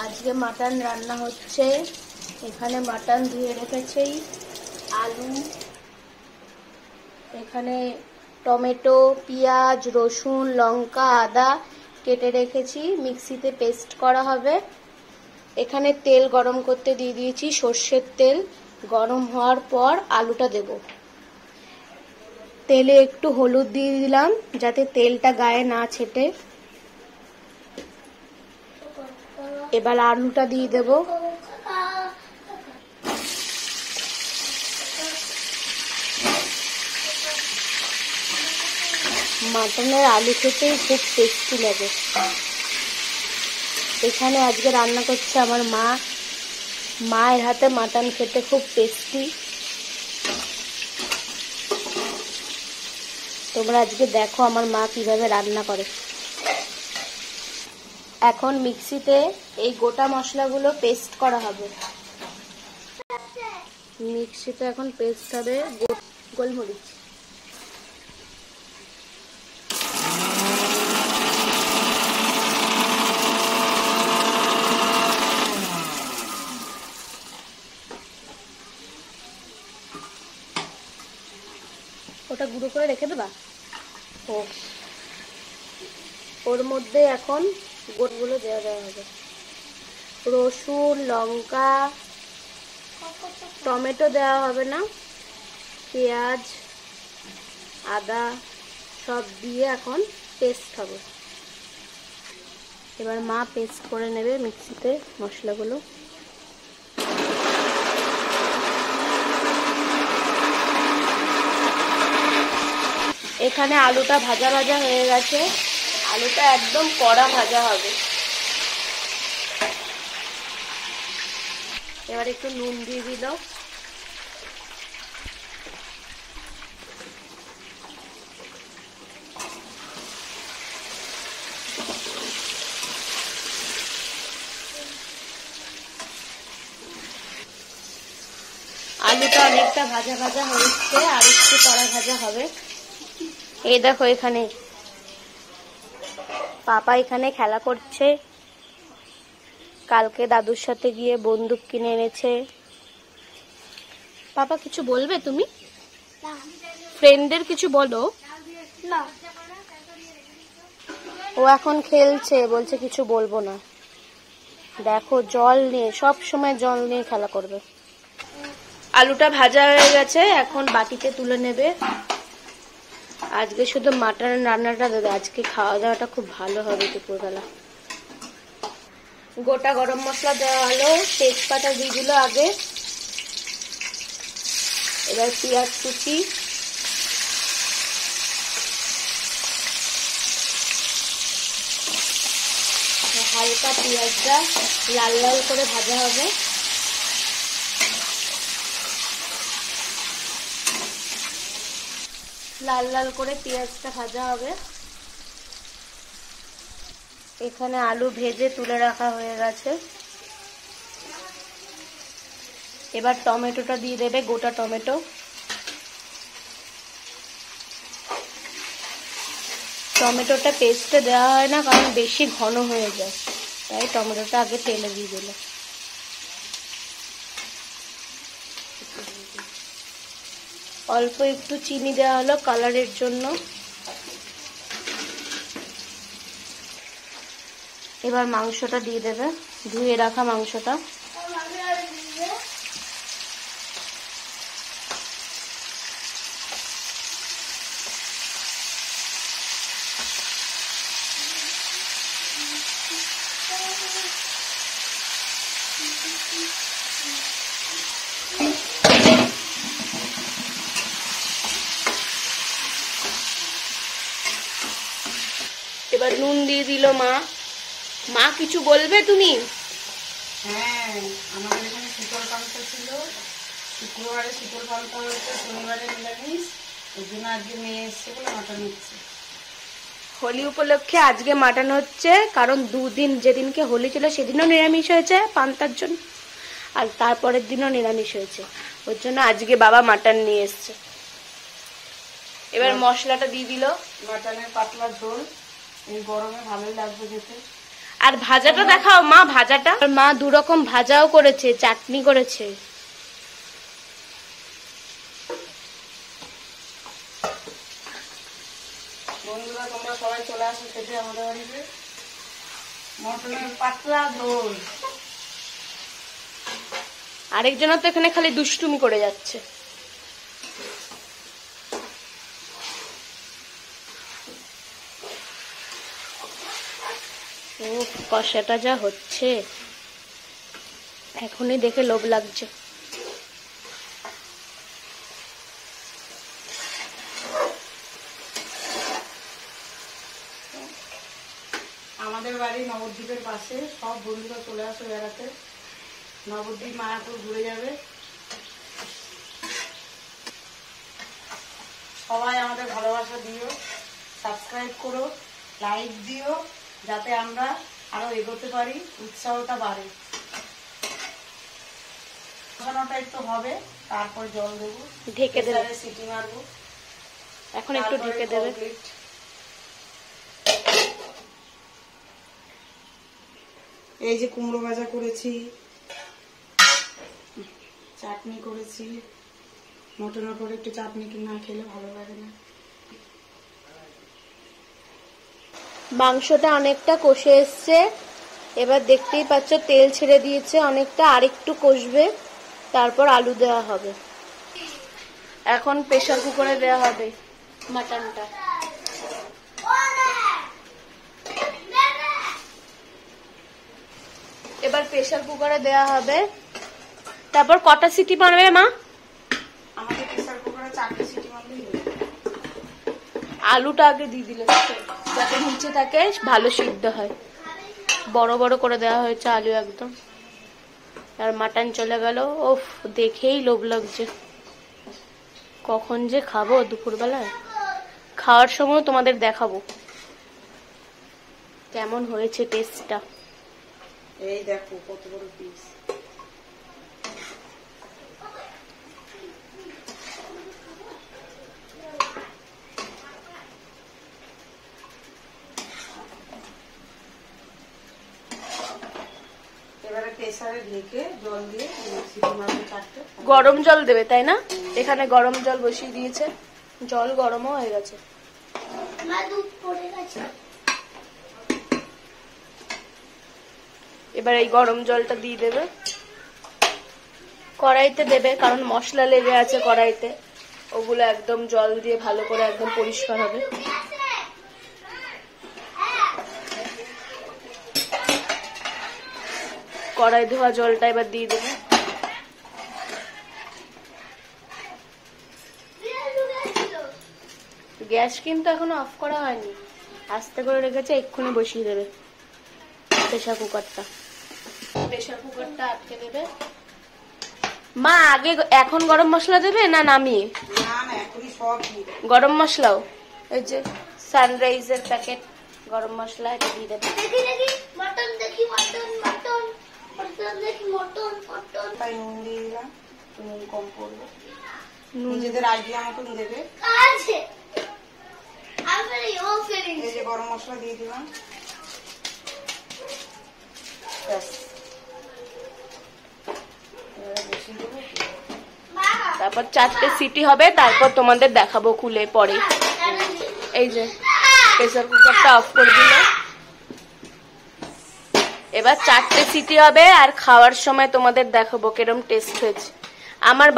আজকে মাটন রান্না হচ্ছে। এখানে মাটন ধুয়ে রেখেছি, আলু, এখানে টমেটো, পেঁয়াজ, রসুন, লঙ্কা, আদা কেটে রেখেছি, মিক্সিতে পেস্ট করা হবে। এখানে তেল গরম করতে দিয়ে দিয়েছি, সর্ষের তেল। গরম হওয়ার পর আলুটা দেব। তেলে একটু হলুদ দিয়ে দিলাম যাতে তেলটা গায়ে না ছেটে। এবার আলুটা দিয়ে দেব। মাটনের আলু খেতেই খুব টেস্টি লাগে। এখানে আজকে রান্না করছে আমার মা। মায়ের হাতে মাটন খেতে খুব টেস্টি। তোমরা আজকে দেখো আমার মা কিভাবে রান্না করে। এখন মিক্সিতে এই গোটা মশলাগুলো পেস্ট করা হবে। মিক্সিতে এখন পেস্ট হবে গোলমরিচ, ওটা গুঁড়ো করে রেখে দেবা। ওর মধ্যে এখন গোটগুলো দেওয়া হবে। রসুন, লঙ্কা, টমেটো দেওয়া হবে না, পেঁয়াজ, আদা সব দিয়ে এখন পেস্ট হবে। এবার মা পেস্ট করে নেবে মিক্সিতে মশলাগুলো। এখানে আলুটা ভাজা ভাজা হয়ে গেছে। আলুটা একদম কড়া ভাজা হবে। এবার একটু নুন দিয়ে দিল। আলুটা অনেকটা ভাজা ভাজা হয়েছে, আর একটু কড়া ভাজা হবে। এই দেখো এখানে পাপা এখানে খেলা করছে। কালকে দাদুর সাথে গিয়ে বন্দুক কিনে এনেছে। পাপা কিছু বলবে তুমি? ফ্রেন্ডদের কিছু বলো না। ও এখন খেলছে, বলছে কিছু বলবো না। দেখো জল নিয়ে, সব সময় জল নিয়ে খেলা করবে। আলুটা ভাজা হয়ে গেছে, এখন বাটিতে তুলে নেবে। আজকে শুধু মাটন রান্নাটা দেবে। আজকে খাওয়া দাওয়াটা খুব ভালো হবে দুপুরবেলা। গোটা গরম মশলা দেওয়া হলো, তেজপাতা দিয়ে দিল আগে। এবার পেঁয়াজ কুচি, হালকা পেঁয়াজটা লাল লাল করে ভাজা হবে। লাল লাল করে পেঁয়াজটা ভাজা হবে। এখানে আলু ভেজে তুলে রাখা হয়ে গেছে। এবার টমেটোটা দিয়ে দেবে, গোটা টমেটো। টমেটোটা পেস্টে দেওয়া হয় না, কারণ বেশি ঘন হয়ে যায়, তাই টমেটোটা আগে তেলে দিয়ে দিল। অল্প একটু চিনি দেওয়া হলো কালারের জন্য। এবার মাংসটা দিয়ে দেবে, ধুয়ে রাখা মাংসটা। এবার নুন দিয়ে দিল মা। মা কিছু বলবে তুমি? হ্যাঁ, আমাদের এখানে শীতল পান্তা ছিল। শুক্রবারে শীতল পান্তা হয়েছে, শনিবারে নিরামিষ। ওই জন্য আজকে মেয়ে এসছে বলে মাটন হচ্ছে। হোলি উপলক্ষে আজকে মাটন হচ্ছে, কারণ দুদিন, যেদিনকে হোলি ছিল সেদিনও নিরামিষ হয়েছে পান্তার জন্য, আর তারপরের দিনও নিরামিষ হয়েছে। ওর জন্য আজকে বাবা মাটন নিয়ে এসছে। এবার মশলাটা দিয়ে দিল। মাটনের পাতলা ঝোল, এই গরমে ভালোই লাগবে খেতে। আর ভাজাটা দেখাও মা, ভাজাটা। মা দু রকম ভাজাও করেছে, চাটনি করেছে। বন্ধুরা তোমরা সবাই চলে আসো খেতে আমাদের বাড়িতে। মটনের পাতলা ঝোল। আরেকজনের তো এখানে খালি দুষ্টুমি করে যাচ্ছে। ও কষাটা যা হচ্ছে এখনই দেখে লোভ লাগছে। আমাদের বাড়ি নবদ্বীপের পাশে, সব বন্ধুরা চলে আসো বেড়াতে। নবদ্বীপ মায়াপুর ঘুরে যাবে। সবাই আমাদের ভালোবাসা দিও, সাবস্ক্রাইব করো, লাইক দিও, যাতে আমরা আরো এগোতে পারি, উৎসাহটা বাড়ে। কষানোটা একটু হবে, তারপর জল দেবো, ঢেকে দেবে, সিটি মারবো। এখন একটু ঢেকে দেবে। এই যে কুমড়ো ভাজা করেছি, চাটনি করেছি। মটনের পরে একটু চাটনি না খেলে ভালো লাগে না। মাংসটা অনেকটা কষে এসছে, এবার দেখতেই পাচ্ছ তেল ছেড়ে দিয়েছে অনেকটা, আরেকটু কষবে, তারপর আলু দেওয়া হবে। এখন প্রেসার কুকারে দেওয়া হবে মাটনটা। এবার প্রেসার কুকারে দেওয়া হবে। তারপর কটা সিটি মারবে মা? আমাদের প্রেসার কুকারে 4টে সিটি মারলেই হবে। আলুটা আগে দিয়ে দিলে যাতে নিচে থাকে, ভালো সিদ্ধ হয়। বড় বড় করে দেওয়া হয়েছে আলু একদম। আর মাটন চলে গেল। ওফ, দেখেই লোভ লাগছে। কখন যে খাবো দুপুরবেলায়, খাওয়ার সময় তোমাদের দেখাবো কেমন হয়েছে টেস্টটা। এই দেখো কত বড় পিস। এবারে প্রেসারে ঢেকে জল দিয়ে সিটি মারবো 4টে। গরম জল দেবে তাই না? এখানে গরম জল বসিয়ে দিয়েছে, জল গরমও হয়ে গেছে। এবার এই গরম জলটা দিয়ে দেবে, কড়াইতে দেবে, কারণ মশলা লেগে আছে কড়াইতে। ওগুলো একদম জল দিয়ে ভালো করে একদম পরিষ্কার হবে। কড়াই ধোয়া জলটা এবার দিয়ে দেবে। গ্যাস কিন্তু এখনো অফ করা হয়নি, আস্তে করে রেখেছে, এক্ষুনি বসিয়ে দেবে প্রেসার কুকারটা। প্রেসার কুকারটা আটকে দেবে। মা আগে এখন গরম মশলা দেবে না নামিয়ে? না না, এখনই সব দিয়ে দেবে। গরম মশলাও, এই যে সানরাইজের প্যাকেট গরম মশলা, এটা দিয়ে দেবে। তাই নুন দিয়ে দিলাম, নুন কম পড়বে, নিজেদের আইডিয়া মতন দেবে। এই যে গরম মশলা দিয়ে দিলাম। তারপর 4টে সিটি হবে, তারপর তোমাদের দেখাবো খুলে পরে। এই যে প্রেসার কুকারটা অফ করে দিল। এবার 4টে সিটি হবে, আর খাওয়ার সময় তোমাদের দেখাবো কিরম টেস্ট হয়েছে। আমার